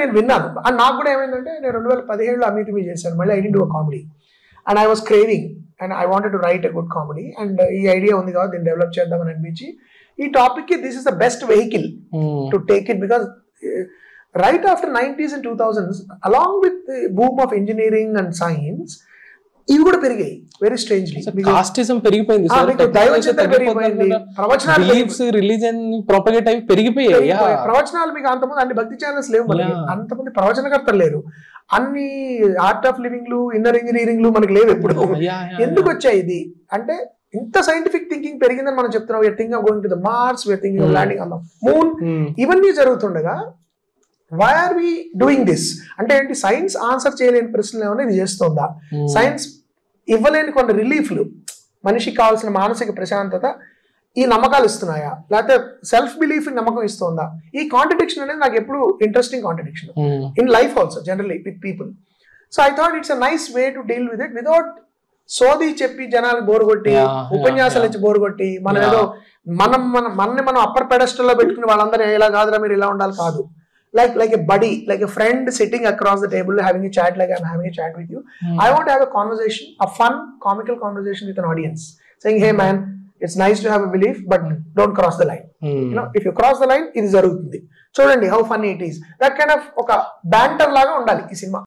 నేను విన్నాను. అండ్ నాకు కూడా ఏమైందంటే నేను 2017లో అమిత్ మీ చేశాను, మళ్ళీ I did do comedy and I was craving and I wanted to right a good comedy and ఈ ఐడియా ఉంది కాబట్టి దీన్ని డెవలప్ చేద్దామని అనిపించి ఈ టాపిక్ కి this is the best vehicle to take it because right after 90s and 2000s along with the boom of engineering and science ఇవి కూడా పెరిగాయి వెరీ స్ట్రేంజ్లీ. కాస్టిజం పెరిగిపోయింది సార్, ప్రవచనాలు రిలీజన్ ప్రొపగేట్ అవి పెరిగిపోయాయి. ప్రవచనాలు మీకు అంతమంది అన్ని భక్తి ఛానల్స్ లేవు మనకి, అంతమంది ప్రవచనకర్తలు లేరు, అన్ని ఆర్ట్ ఆఫ్ లివింగ్ లు ఇన్నర్ ఇంజనీరింగ్ లు మనకి లేవు. ఎప్పుడు ఎందుకు వచ్చాయి ఇది అంటే ఇంత సైంటిఫిక్ థింకింగ్ పెరిగిందని మనం చెప్తున్నాం. We're thinking of going to the Mars, we're thinking of landing on the moon. ఇవన్నీ జరుగుతుండగా why are we doing this అంటే ఏంటి, సైన్స్ ఆన్సర్ చేయలేని ప్రశ్నలు ఏమైనా ఇది చేస్తుందా, సైన్స్ ఇవ్వలేని కొన్ని రిలీఫ్లు, మనిషికి కావాల్సిన మానసిక ప్రశాంతత ఈ నమ్మకాలు ఇస్తున్నాయా, లేకపోతే సెల్ఫ్ బిలీఫ్ నమ్మకం ఇస్తుందా? ఈ కాంట్రడిక్షన్ అనేది నాకు ఎప్పుడు interesting contradiction in life also generally with people. So I thought it's a nice way to deal with it without సోది చెప్పి జనాలు బోర్ కొట్టి ఉపన్యాసాలు ఇచ్చి బోర్ కొట్టి మనం ఏదో మనం అప్పర్ పెడస్టల్ లో పెట్టుకుని వాళ్ళందరూ ఇలా కాదురా మీరు ఇలా ఉండాలి కాదు. Like a buddy, like a friend sitting across the table having a chat like I'm having a chat with you. I want to have a conversation, a fun, comical conversation with an audience. Saying, hey man, it's nice to have a belief, but don't cross the line. You know, if you cross the line, it is zarugutundi. Chudandi how funny it is. That kind of oka banter laga undali ee cinema.